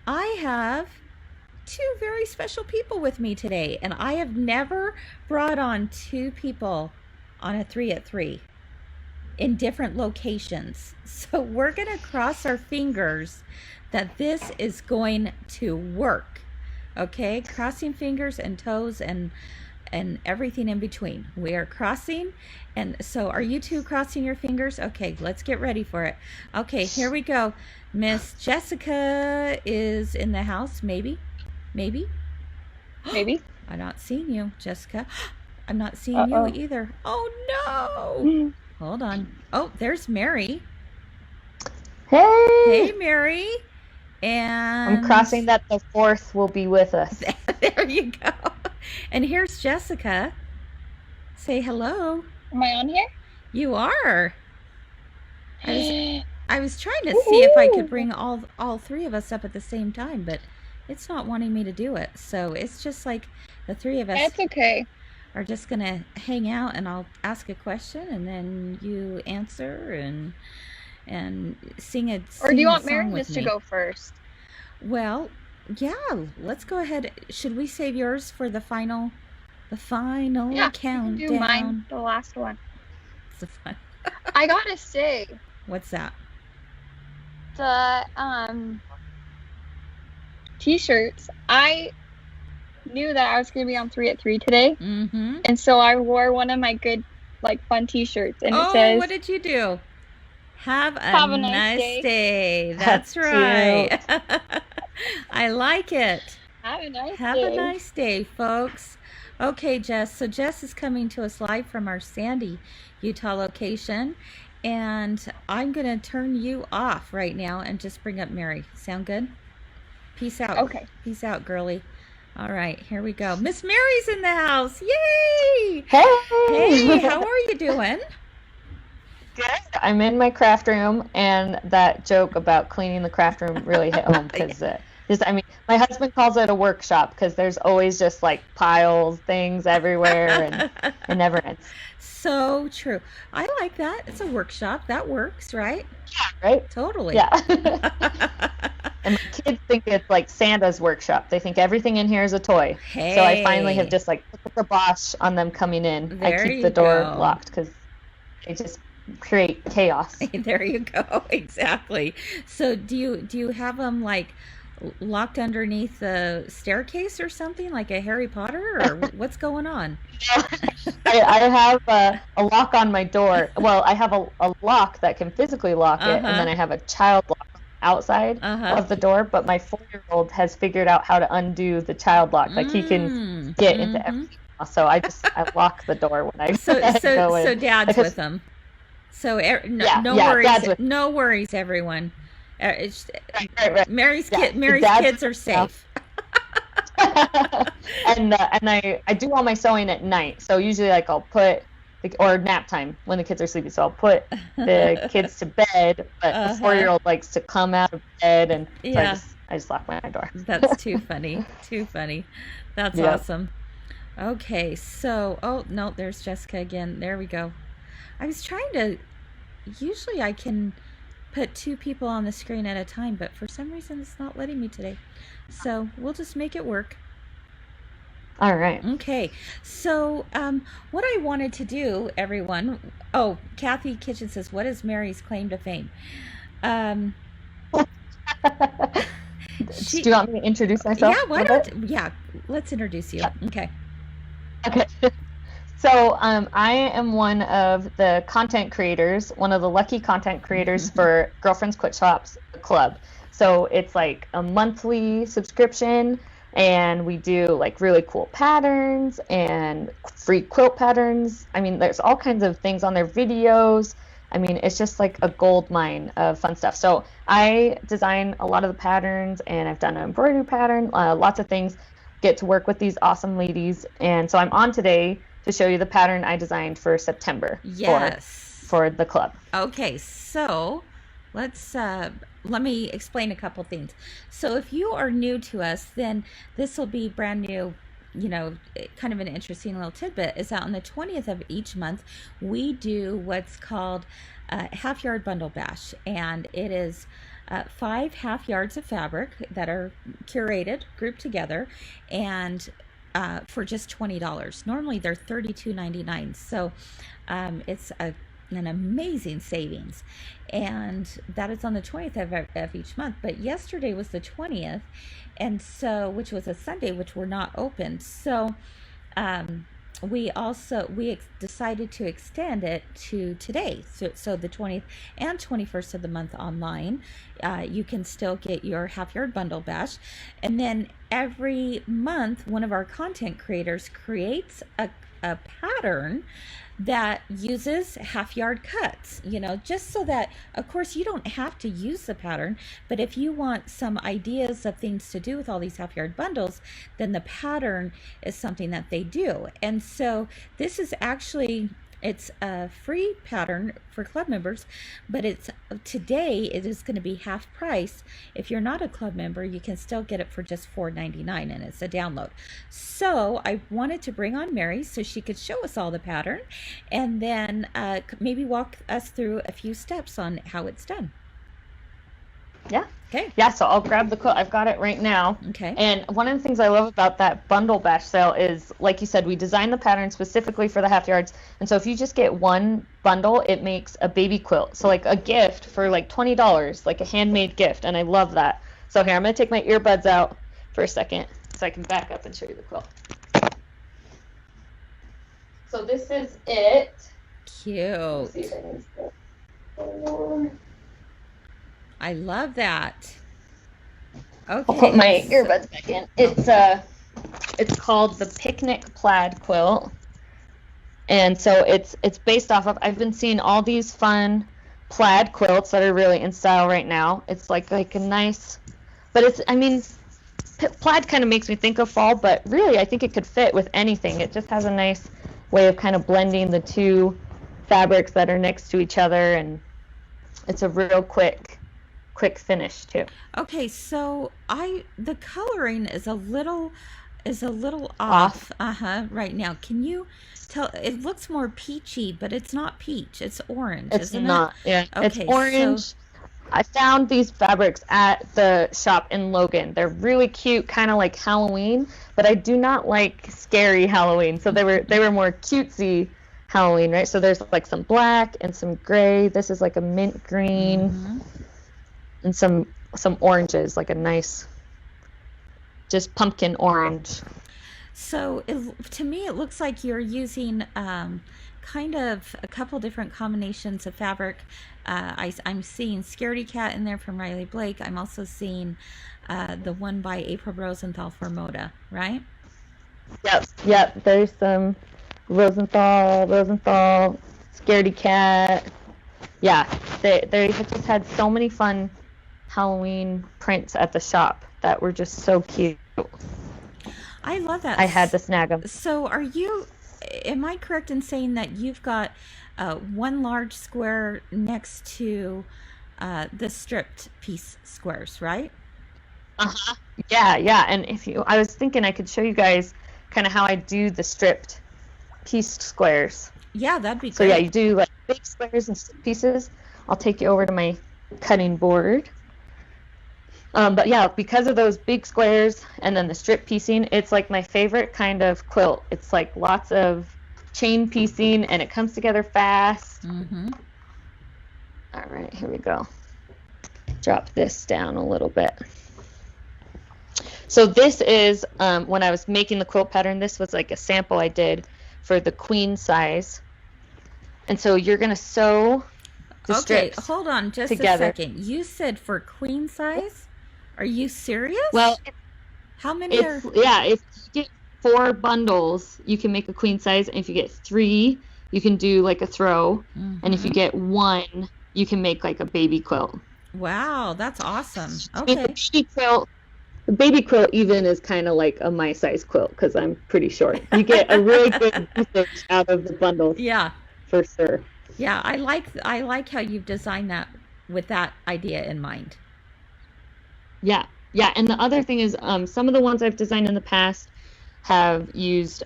I have two very special people with me today, and I have never brought on two people on a 3 at 3 in different locations. So we're going to cross our fingers that this is going to work. Okay? Crossing fingers and toes and everything in between. We are crossing. And so are you two crossing your fingers? Okay, let's get ready for it. Okay, here we go. Miss Jessica is in the house, maybe. Maybe. I'm not seeing you, Jessica. I'm not seeing you either. Oh no. Hold on. Oh, there's Mary. Hey, Mary. And I'm crossing that the fourth will be with us. There you go. And here's Jessica. Say hello. Am I on here? You are. I was trying to see if I could bring all three of us up at the same time, but it's not wanting me to do it. So it's just like the three of us. That's okay. Are just gonna hang out, and I'll ask a question, and then you answer and sing a song. Or do you want Mary just to go first? Well, yeah. Let's go ahead. Should we save yours for the final? The final countdown. Yeah, do mine, the last one. It's a fun. I gotta say. What's that? The t-shirts. I knew that I was gonna be on 3 at 3 today, and so I wore one of my good, fun t-shirts, and it says, "What did you do? Have a nice day." That's right. I like it. Have a nice day. Have a nice day, folks. Okay, Jess. So Jess is coming to us live from our Sandy, Utah location. And I'm going to turn you off right now and just bring up Mary. Sound good? Peace out. Okay. Peace out, girly. All right, here we go. Miss Mary's in the house. Yay! Hey, how are you doing? Good. I'm in my craft room, and that joke about cleaning the craft room really hit home because my husband calls it a workshop because there's always just piles, things everywhere, and it never ends. So true. I like that. It's a workshop. That works, right? Yeah, right? Totally. Yeah. And my kids think it's like Santa's workshop. They think everything in here is a toy. Hey. So I finally have just put the kibosh on them coming in. I keep the door locked because they just create chaos. There you go. Exactly. So do you have them locked underneath the staircase or something, like a Harry Potter, or what's going on? I have a lock on my door. Well, I have a lock that can physically lock it, and then I have a child lock outside of the door, but my 4-year-old has figured out how to undo the child lock. He can get into everything. So I lock the door when I go in. So Dad's with them. So no worries. No worries, everyone. Right. Mary's kids are safe. And I do all my sewing at night. So usually I'll put or nap time when the kids are sleeping. So I'll put the kids to bed, but the 4-year-old likes to come out of bed, and so I just lock my door. That's too funny. Too funny. That's awesome. Okay, so no, there's Jessica again. There we go. I was trying to. Usually I can put two people on the screen at a time, but for some reason it's not letting me today. So we'll just make it work. All right. Okay. So what I wanted to do, everyone. Oh, Kathy Kitchen says, "What is Mary's claim to fame?" Do you want me to introduce myself? Yeah, let's introduce you. Okay. So I am one of the content creators, one of the lucky content creators for Girlfriends Quit Shops Club. So it's a monthly subscription, and we do really cool patterns and free quilt patterns. I mean, there's all kinds of things on their videos. I mean, it's just a gold mine of fun stuff. So I design a lot of the patterns, and I've done an embroidery pattern, lots of things. Get to work with these awesome ladies, and so I'm on today to show you the pattern I designed for September. For the club. Okay, so let me explain a couple things. So if you are new to us, then this will be brand new, kind of an interesting little tidbit, is that on the 20th of each month, we do what's called a half yard bundle bash. And it is 5 half yards of fabric that are curated, grouped together, and for just $20. Normally they're $32.99. So it's an amazing savings. And that is on the 20th of each month. But yesterday was the 20th, and so, which was a Sunday, which we're not open. So we decided to extend it to today. So the 20th and 21st of the month online, you can still get your half yard bundle bash. And then every month, one of our content creators creates a pattern that uses half yard cuts, just so that, of course, you don't have to use the pattern, but if you want some ideas of things to do with all these half yard bundles, then the pattern is something that they do. And so this is actually, it's a free pattern for club members, but today it is going to be half price. If you're not a club member, you can still get it for just $4.99, and it's a download. So I wanted to bring on Mary so she could show us all the pattern, and then maybe walk us through a few steps on how it's done. Yeah. Okay. Yeah, so I'll grab the quilt. I've got it right now. Okay. And one of the things I love about that bundle bash sale is, like you said, we designed the pattern specifically for the half yards. And so if you just get one bundle, it makes a baby quilt. So like a gift for like $20, like a handmade gift. And I love that. So here, I'm going to take my earbuds out for a second so I can back up and show you the quilt. So this is it. Cute. See if I can see it. I love that. Okay. I'll put my earbuds back in. It's called the Picnic Plaid Quilt. And so it's based off of, I've been seeing all these fun plaid quilts that are really in style right now. It's like a nice, but plaid kind of makes me think of fall, but really I think it could fit with anything. It just has a nice way of kind of blending the two fabrics that are next to each other, and it's a real quick finish too. Okay, so the coloring is a little off right now. Can you tell? It looks more peachy, but it's not peach. It's orange. It's isn't not. It? Yeah, Okay, it's orange. So I found these fabrics at the shop in Logan. They're really cute, kind of like Halloween, but I do not like scary Halloween. So they were more cutesy Halloween, right? So there's like some black and some gray. This is like a mint green. Mm-hmm. And some oranges, like a nice, just pumpkin orange. So to me, it looks like you're using kind of a couple different combinations of fabric. I'm seeing Scaredy Cat in there from Riley Blake. I'm also seeing the one by April Rosenthal for Moda, right? Yep. There's some Rosenthal, Scaredy Cat. Yeah, they have just had so many fun Halloween prints at the shop that were just so cute. I love that. I had to snag them. So am I correct in saying that you've got one large square next to the stripped piece squares, right? Yeah. And I was thinking I could show you guys kind of how I do the stripped piece squares. Yeah, that'd be great. So yeah, you do like big squares and pieces. I'll take you over to my cutting board. But yeah, because of those big squares and then the strip piecing, it's like my favorite kind of quilt. It's like lots of chain piecing and it comes together fast. Mm-hmm. All right, here we go. Drop this down a little bit. So this is, when I was making the quilt pattern, this was like a sample I did for the queen size. And so you're going to sew the strips hold on just together. A second. You said for queen size? Are you serious? Well, how many are? Yeah, if you get 4 bundles, you can make a queen size. And if you get 3, you can do like a throw. Mm-hmm. And if you get 1, you can make like a baby quilt. Wow, that's awesome. Okay. The baby quilt even is kind of like a my size quilt because I'm pretty short. You get a really good message out of the bundles. Yeah. For sure. Yeah, I like how you've designed that with that idea in mind. Yeah, and the other thing is some of the ones I've designed in the past have used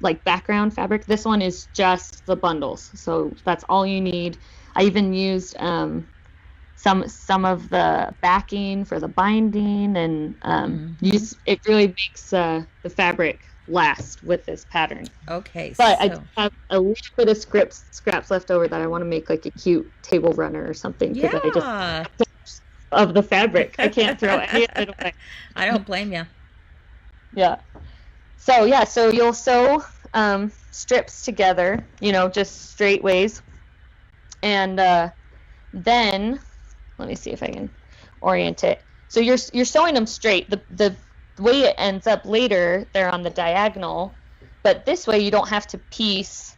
like background fabric. This one is just the bundles, so that's all you need. I even used some of the backing for the binding, and it really makes the fabric last with this pattern. Okay. But I have a little bit of scraps left over that I want to make like a cute table runner or something, because I just of the fabric. I can't throw any of it away. I don't blame you. Yeah. So you'll sew strips together, just straight ways, and then let me see if I can orient it. So you're sewing them straight. The way it ends up later, they're on the diagonal, but this way you don't have to piece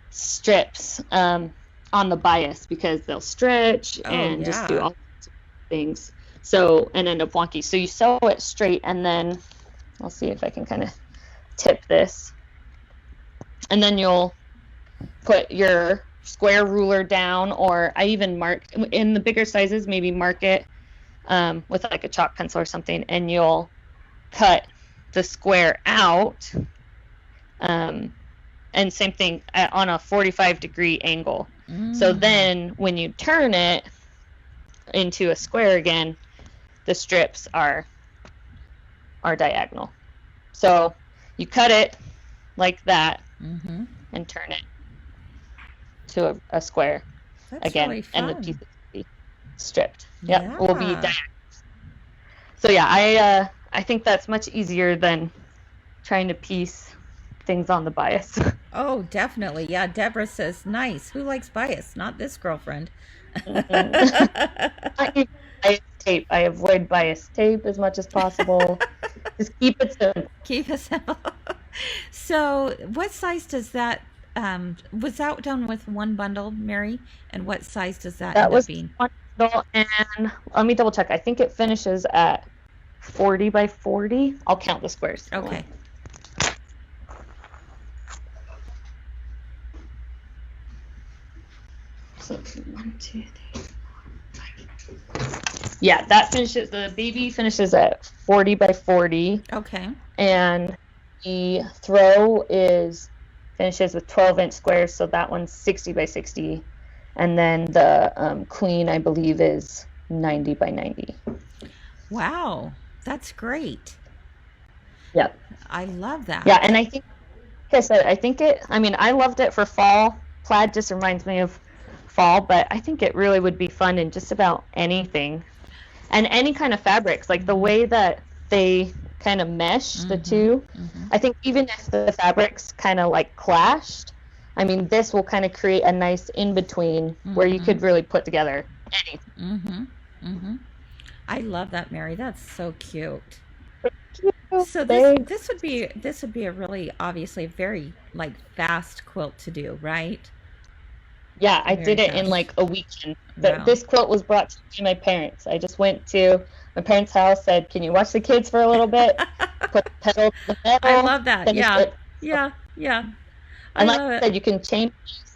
strips on the bias, because they'll stretch and just do all sorts of things. So, and end up wonky. So you sew it straight, and then I'll see if I can kind of tip this. And then you'll put your square ruler down, or I even mark in the bigger sizes, maybe mark it with like a chalk pencil or something, and you'll cut the square out, and same thing on a 45-degree angle. So then when you turn it into a square again, the strips are diagonal. So you cut it like that and turn it to a square. That's again, really fun. and the pieces will be stripped. Yep, will be diagonal. So yeah, I think that's much easier than trying to piece things on the bias. Oh, definitely. Yeah, Deborah says, nice. Who likes bias? Not this girlfriend. I use bias tape. I avoid bias tape as much as possible. Just keep it simple. Keep it simple. So what size does that, was that done with one bundle, Mary? And what size does that end up being? One bundle, and let me double check. I think it finishes at 40 by 40. I'll count the squares. Okay. So 1, 2, 3, 4, 5. Yeah, that finishes. The baby finishes at 40 by 40. Okay. And the throw finishes with 12-inch squares, so that one's 60 by 60. And then the queen, I believe, is 90 by 90. Wow, that's great. Yep. I love that. Yeah, and I think, like I said, I loved it for fall. Plaid just reminds me of fall, but I think it really would be fun in just about anything. And any kind of fabrics, like the way that they kind of mesh the two. I think even if the fabrics kind of like clashed, this will kind of create a nice in-between where you could really put together anything. I love that, Mary. That's so cute. So Thanks. this would be a really, obviously, very like fast quilt to do, right? Yeah, I did it in like a weekend. But this quilt was brought to me by my parents. I just went to my parents' house, said, "Can you watch the kids for a little bit?" Put the pedal to the metal. I love that. Yeah. And like I said, you can change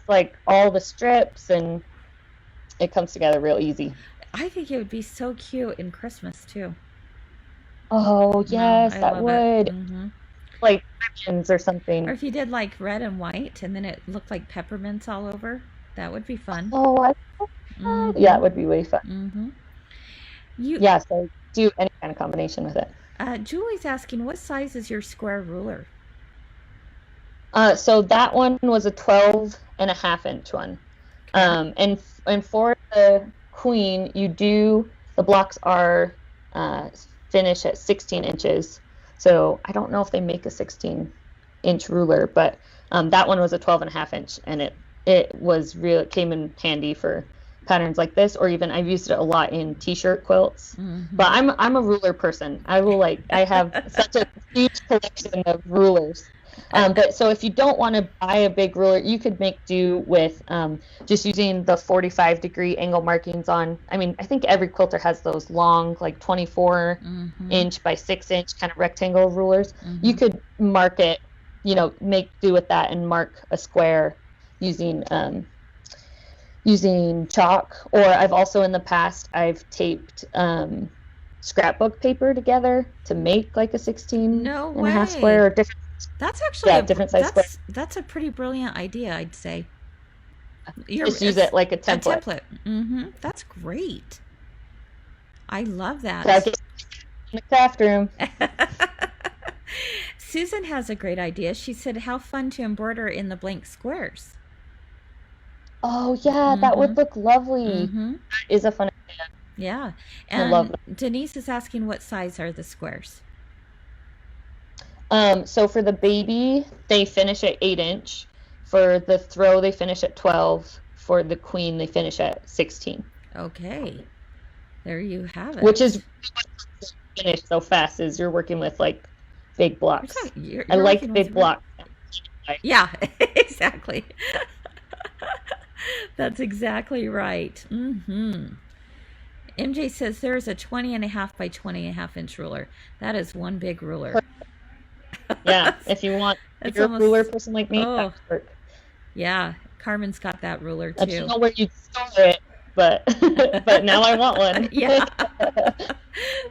like all the strips, and it comes together real easy. I think it would be so cute in Christmas too. Oh yes, that would. Like ribbons or something. Or if you did like red and white, and then it looked like peppermints all over, that would be fun. Oh, yeah, it would be way fun. So do any kind of combination with it. Julie's asking, what size is your square ruler? So that one was a 12.5-inch one. And for the queen, the blocks are finished at 16 inches. So I don't know if they make a 16-inch ruler, but that one was a 12.5-inch, and it came in handy for patterns like this, or even I've used it a lot in t-shirt quilts. But I'm a ruler person. I have such a huge collection of rulers. But so if you don't want to buy a big ruler, you could make do with just using the 45-degree angle markings on. I think every quilter has those long, like 24-inch by 6-inch kind of rectangle rulers. You could mark it, make do with that and mark a square using chalk. Or I've also in the past I've taped scrapbook paper together to make like a 16.5 square, or different. That's actually different size squares. That's a pretty brilliant idea, I'd say. Just use it like a template. That's great. I love that. So I'll get in the craft room. Susan has a great idea. She said, how fun to embroider in the blank squares. Oh, yeah, that would look lovely. That is a fun idea. Yeah. And I love that. Denise is asking, what size are the squares? So for the baby, they finish at 8-inch. For the throw, they finish at 12. For the queen, they finish at 16. Okay. There you have it. Which is finish so fast is you're working with like big blocks. I like big blocks. Yeah, exactly. That's exactly right. MJ says there is a 20.5 by 20.5 inch ruler. That is one big ruler. Yeah, if you want, if you're a ruler person like me, that would work. Yeah, Carmen's got that ruler too. I don't know where you'd store it, but but now I want one. Yeah,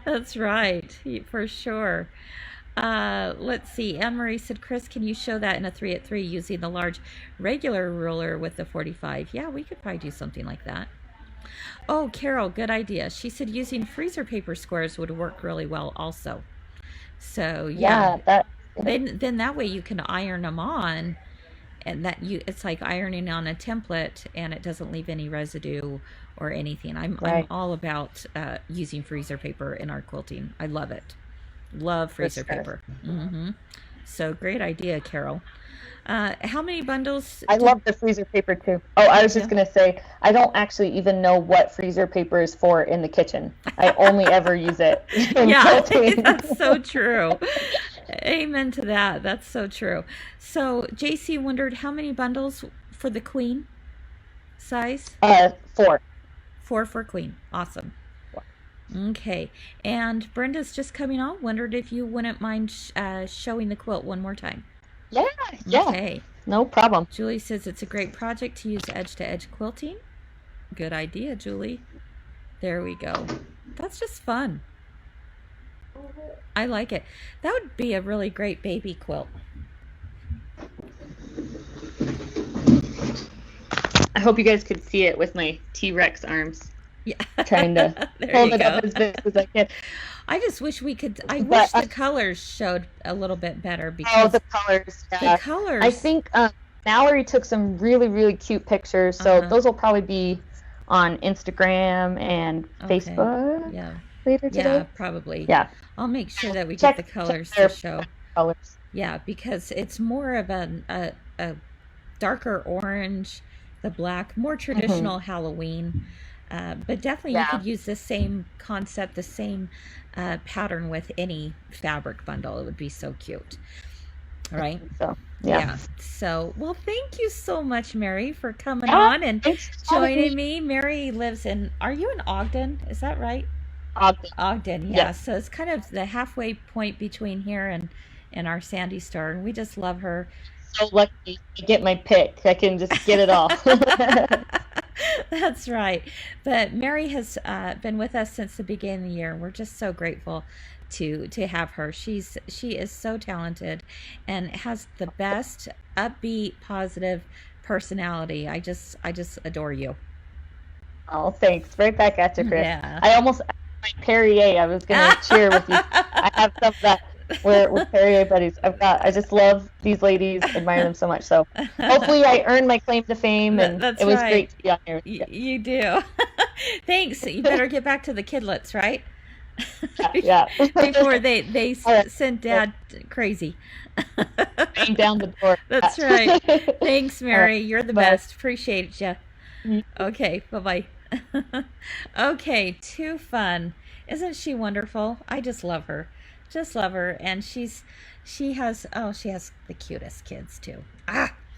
that's right, for sure. Let's see. Anne Marie said, Kris, can you show that in a 3-at-3 using the large regular ruler with the 45? Yeah, we could probably do something like that. Oh, Carol, good idea. She said using freezer paper squares would work really well also. So yeah, then that way you can iron them on, and it's like ironing on a template, and it doesn't leave any residue or anything. I'm all about using freezer paper in our quilting. I love it. Love freezer paper. So great idea, Carol. How many bundles? I love the freezer paper too. Oh, I was just going to say, I don't actually even know what freezer paper is for in the kitchen. I only ever use it in quilting. That's so true. Amen to that. That's so true. So JC wondered how many bundles for the queen size? 4. 4 for queen. Awesome. Okay. And Brenda's just coming on. Wondered if you wouldn't mind showing the quilt one more time. Yeah. Okay. No problem. Julie says it's a great project to use edge-to-edge quilting. Good idea, Julie. There we go. That's just fun. I like it. That would be a really great baby quilt. I hope you guys could see it with my T-Rex arms. Yeah. Trying to hold it up as best as I can. I just wish we could. I wish the colors showed a little bit better because the colors. Yeah. The colors. I think Mallory took some really, really cute pictures, so those will probably be on Instagram and Facebook. Yeah. Later today. Yeah, probably. Yeah. I'll make sure that we get the colors to show. Colors. Yeah, because it's more of a darker orange, the black, more traditional Halloween. But definitely you could use the same concept, the same pattern with any fabric bundle. It would be so cute. All right. So, yeah. So, well, thank you so much, Mary, for coming on and joining me. Mary lives are you in Ogden? Is that right? Ogden, yeah. So it's kind of the halfway point between here and our Sandy Star, and we just love her. So lucky to get my pick. I can just get it all. That's right. But Mary has been with us since the beginning of the year. We're just so grateful to have her. She is so talented and has the best upbeat, positive personality. I just adore you. Oh, thanks. Right back at you, Kris. Yeah. I almost my Perrier. I was gonna cheer with you. I have some of that. We're Perrier buddies. I just love these ladies, admire them so much. So hopefully I earned my claim to fame, and it was great to be on here. You do. Thanks. You better get back to the kidlets, right? Yeah. Before they send Dad crazy. Bang down the door. That's right. Thanks, Mary. You're the best. Appreciate you. Okay. Bye-bye. Okay. Too fun. Isn't she wonderful? I just love her. Just love her. And she has the cutest kids too.